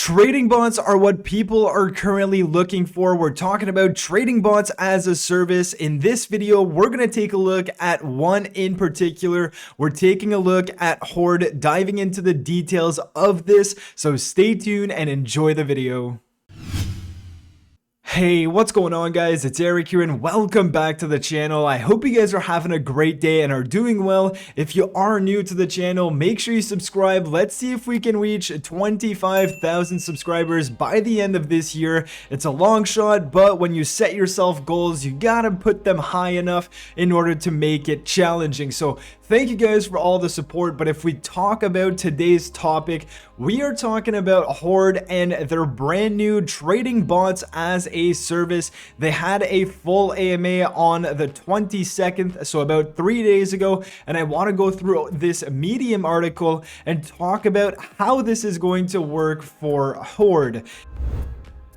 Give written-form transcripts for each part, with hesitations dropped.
Trading bots are what people are currently looking for. We're talking about trading bots as a service. In this video, we're going to take a look at one in particular. We're taking a look at Horde, diving into the details of this. So stay tuned and enjoy the video. Hey, what's going on, guys? It's Eric here and welcome back to the channel. I hope you guys are having a great day and are doing well. If you are new to the channel, make sure you subscribe. Let's see if we can reach 25,000 subscribers by the end of this year. It's a long shot, but when you set yourself goals, you gotta put them high enough in order to make it challenging. So thank you guys for all the support. But if we talk about today's topic, we are talking about Horde and their brand new trading bots as a service. They had a full AMA on the 22nd, so about 3 days ago, and I want to go through this Medium article and talk about how this is going to work for Horde.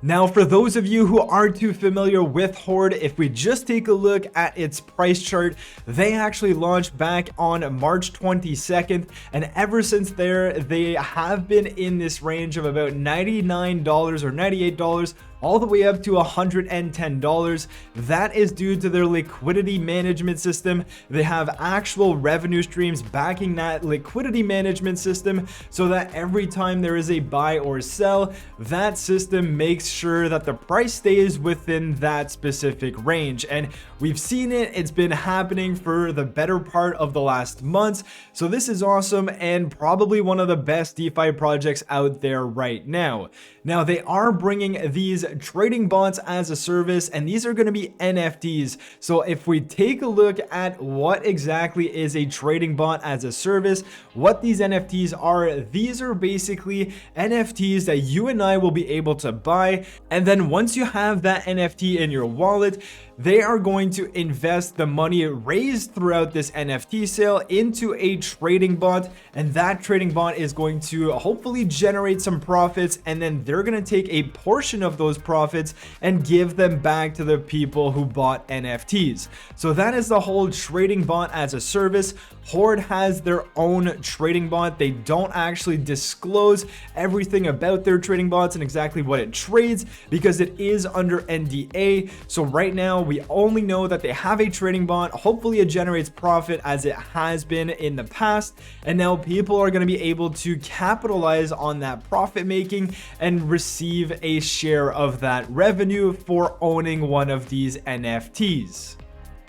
Now, for those of you who aren't too familiar with Horde, if we just take a look at its price chart, they actually launched back on March 22nd, and ever since there, they have been in this range of about $99 or $98, all the way up to $110. That is due to their liquidity management system. They have actual revenue streams backing that liquidity management system, so that every time there is a buy or sell, that system makes sure that the price stays within that specific range. And we've seen it, it's been happening for the better part of the last months. So this is awesome and probably one of the best DeFi projects out there right now. Now, they are bringing these trading bots as a service, and these are going to be NFTs. So if we take a look at what exactly is a trading bot as a service, what these NFTs are, these are basically NFTs that you and I will be able to buy. And then once you have that NFT in your wallet, they are going to invest the money raised throughout this NFT sale into a trading bot, and that trading bot is going to hopefully generate some profits, and then they're going to take a portion of those profits and give them back to the people who bought NFTs. So that is the whole trading bot as a service. Horde has their own trading bot. They don't actually disclose everything about their trading bots and exactly what it trades because it is under NDA. So right now we only know that they have a trading bot. Hopefully it generates profit as it has been in the past, and now people are going to be able to capitalize on that profit making and receive a share of that revenue for owning one of these NFTs.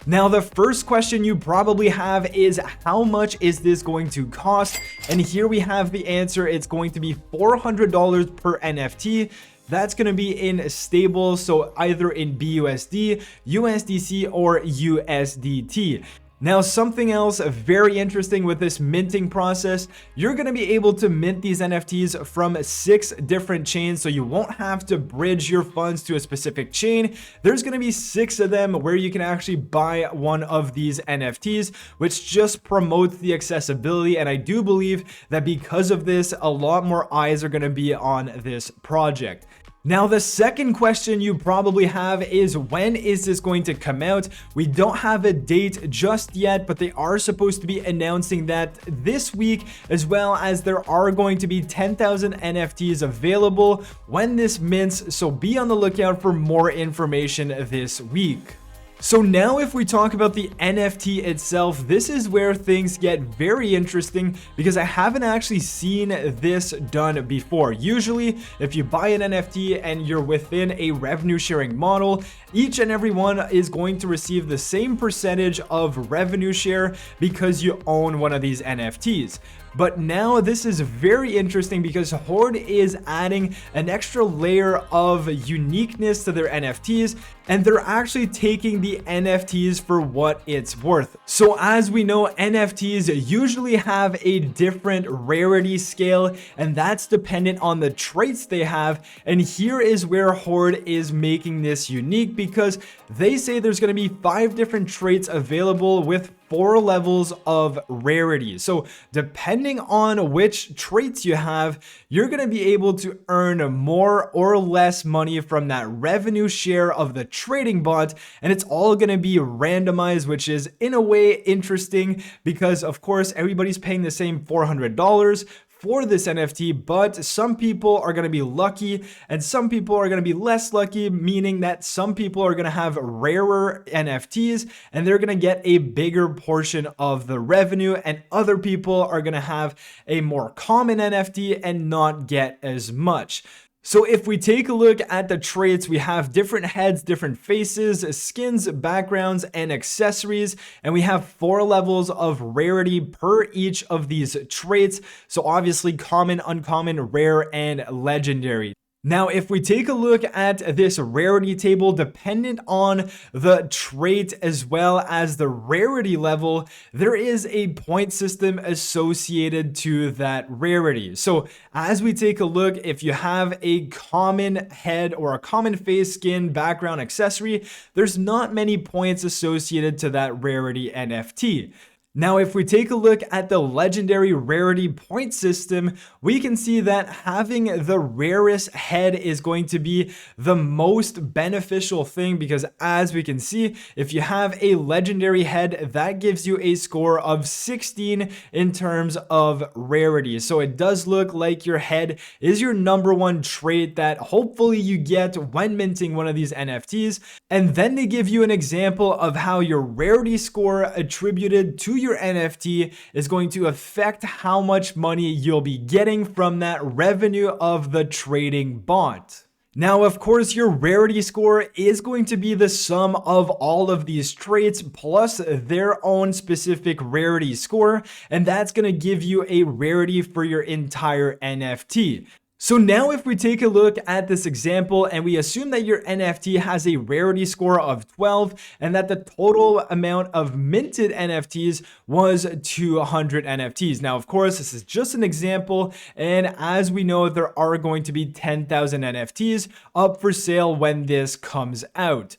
Now, the first question you probably have is, how much is this going to cost? And here we have the answer. It's going to be $400 per NFT. That's going to be in stable, so either in BUSD, USDC, or USDT. Now, something else very interesting with this minting process, you're going to be able to mint these NFTs from 6 different chains, so you won't have to bridge your funds to a specific chain. There's going to be 6 of them where you can actually buy one of these NFTs, which just promotes the accessibility. And I do believe that because of this, a lot more eyes are going to be on this project. Now, the second question you probably have is, when is this going to come out? We don't have a date just yet, but they are supposed to be announcing that this week, as well as there are going to be 10,000 NFTs available when this mints. So be on the lookout for more information this week. So now if we talk about the NFT itself, this is where things get very interesting because I haven't actually seen this done before. Usually, if you buy an NFT and you're within a revenue sharing model, each and every one is going to receive the same percentage of revenue share because you own one of these NFTs. But now this is very interesting because Horde is adding an extra layer of uniqueness to their NFTs, and they're actually taking the NFTs for what it's worth. So as we know, NFTs usually have a different rarity scale, and that's dependent on the traits they have. And here is where Horde is making this unique because they say there's going to be 5 different traits available with 4 levels of rarity. So depending on which traits you have, you're going to be able to earn more or less money from that revenue share of the trading bot, and it's all going to be randomized, which is in a way interesting because of course everybody's paying the same $400 for this NFT, but some people are going to be lucky and some people are going to be less lucky, meaning that some people are going to have rarer NFTs and they're going to get a bigger portion of the revenue, and other people are going to have a more common NFT and not get as much. So if we take a look at the traits, we have different heads, different faces, skins, backgrounds, and accessories, and we have 4 levels of rarity per each of these traits. So obviously common, uncommon, rare, and legendary. Now, if we take a look at this rarity table, dependent on the trait as well as the rarity level, there is a point system associated to that rarity. So as we take a look, if you have a common head or a common face, skin, background, accessory, there's not many points associated to that rarity NFT. Now, if we take a look at the legendary rarity point system, we can see that having the rarest head is going to be the most beneficial thing, because as we can see, if you have a legendary head, that gives you a score of 16 in terms of rarity. So it does look like your head is your #1 trait that hopefully you get when minting one of these NFTs. And then they give you an example of how your rarity score attributed to your NFT is going to affect how much money you'll be getting from that revenue of the trading bot. Now, of course, your rarity score is going to be the sum of all of these traits plus their own specific rarity score, and that's going to give you a rarity for your entire NFT. So now if we take a look at this example and we assume that your NFT has a rarity score of 12 and that the total amount of minted NFTs was 200 NFTs. Now, of course, this is just an example, and as we know, there are going to be 10,000 NFTs up for sale when this comes out.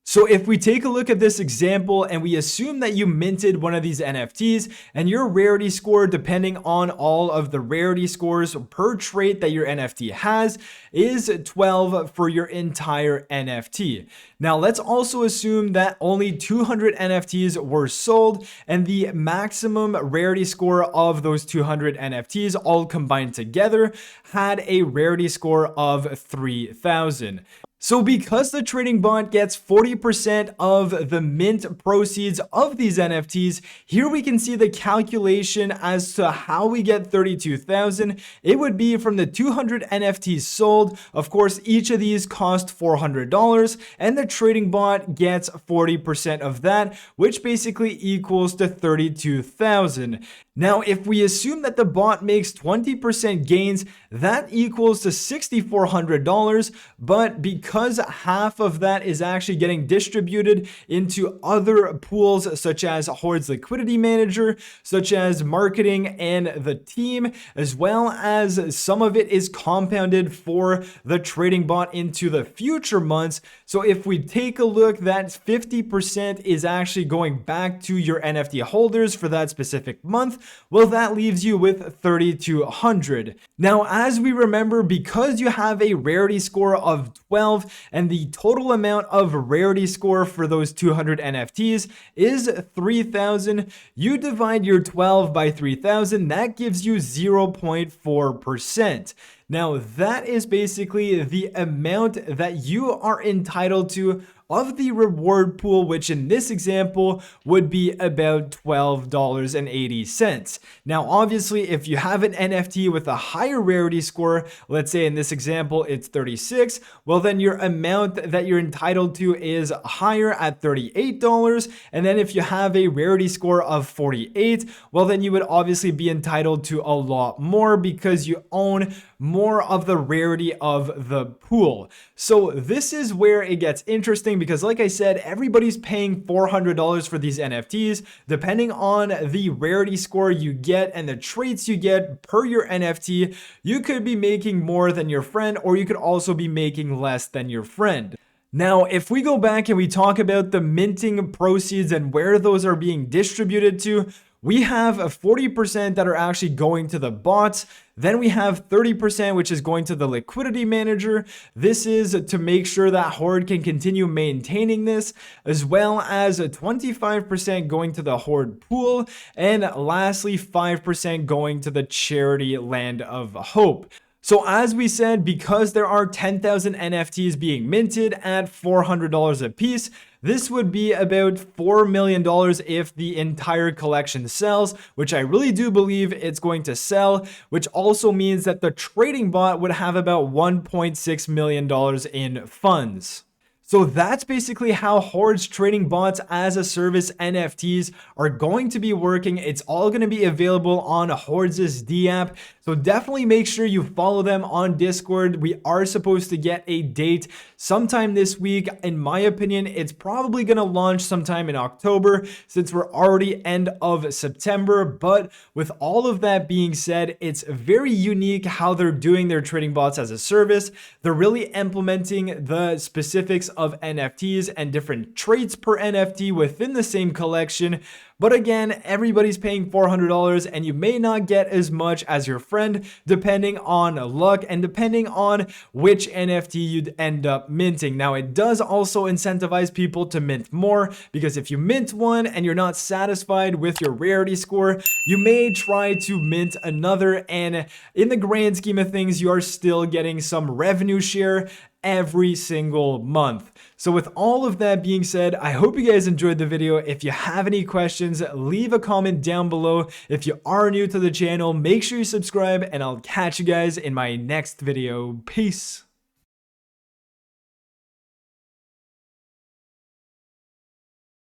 So if we take a look at this example and we assume that you minted one of these NFTs and your rarity score, depending on all of the rarity scores per trait that your NFT has, is 12 for your entire NFT. Now let's also assume that only 200 NFTs were sold and the maximum rarity score of those 200 NFTs all combined together had a rarity score of 3,000. So because the trading bot gets 40% of the mint proceeds of these NFTs, here we can see the calculation as to how we get 32,000. It would be from the 200 NFTs sold. Of course, each of these cost $400 and the trading bot gets 40% of that, which basically equals to 32,000. Now, if we assume that the bot makes 20% gains, that equals to $6,400, but because half of that is actually getting distributed into other pools such as Horde's liquidity manager, such as marketing and the team, as well as some of it is compounded for the trading bot into the future months. So if we take a look, that 50% is actually going back to your NFT holders for that specific month. Well, that leaves you with 3,200. Now, as we remember, because you have a rarity score of 12 and the total amount of rarity score for those 200 NFTs is 3,000, you divide your 12 by 3,000, that gives you 0.4%. Now, that is basically the amount that you are entitled to of the reward pool, which in this example would be about $12.80. Now, obviously, if you have an NFT with a higher rarity score, let's say in this example it's 36, well then your amount that you're entitled to is higher at $38. And then if you have a rarity score of 48, well then you would obviously be entitled to a lot more because you own more of the rarity of the pool. So this is where it gets interesting because, like I said, everybody's paying $400 for these NFTs. Depending on the rarity score you get and the traits you get per your NFT, you could be making more than your friend, or you could also be making less than your friend. Now, if we go back and we talk about the minting proceeds and where those are being distributed to, We have a 40% that are actually going to the bots. Then we have 30%, which is going to the liquidity manager. This is to make sure that Horde can continue maintaining this, as well as 25% going to the Horde pool. And lastly, 5% going to the charity Land of Hope. So as we said, because there are 10,000 NFTs being minted at $400 a piece, this would be about $4 million if the entire collection sells, which I really do believe it's going to sell, which also means that the trading bot would have about $1.6 million in funds. So that's basically how Horde's trading bots as a service NFTs are going to be working. It's all going to be available on Horde's D app. So definitely make sure you follow them on Discord. We are supposed to get a date sometime this week. In my opinion, it's probably going to launch sometime in October since we're already end of September. But with all of that being said, it's very unique how they're doing their trading bots as a service. They're really implementing the specifics of NFTs and different traits per NFT within the same collection. But again, everybody's paying $400 and you may not get as much as your friend depending on luck and depending on which NFT you'd end up minting. Now, it does also incentivize people to mint more because if you mint one and you're not satisfied with your rarity score, you may try to mint another, and in the grand scheme of things, you are still getting some revenue share every single month. So with all of that being said, I hope you guys enjoyed the video. If you have any questions, leave a comment down below. If you are new to the channel, make sure you subscribe, and I'll catch you guys in my next video. Peace.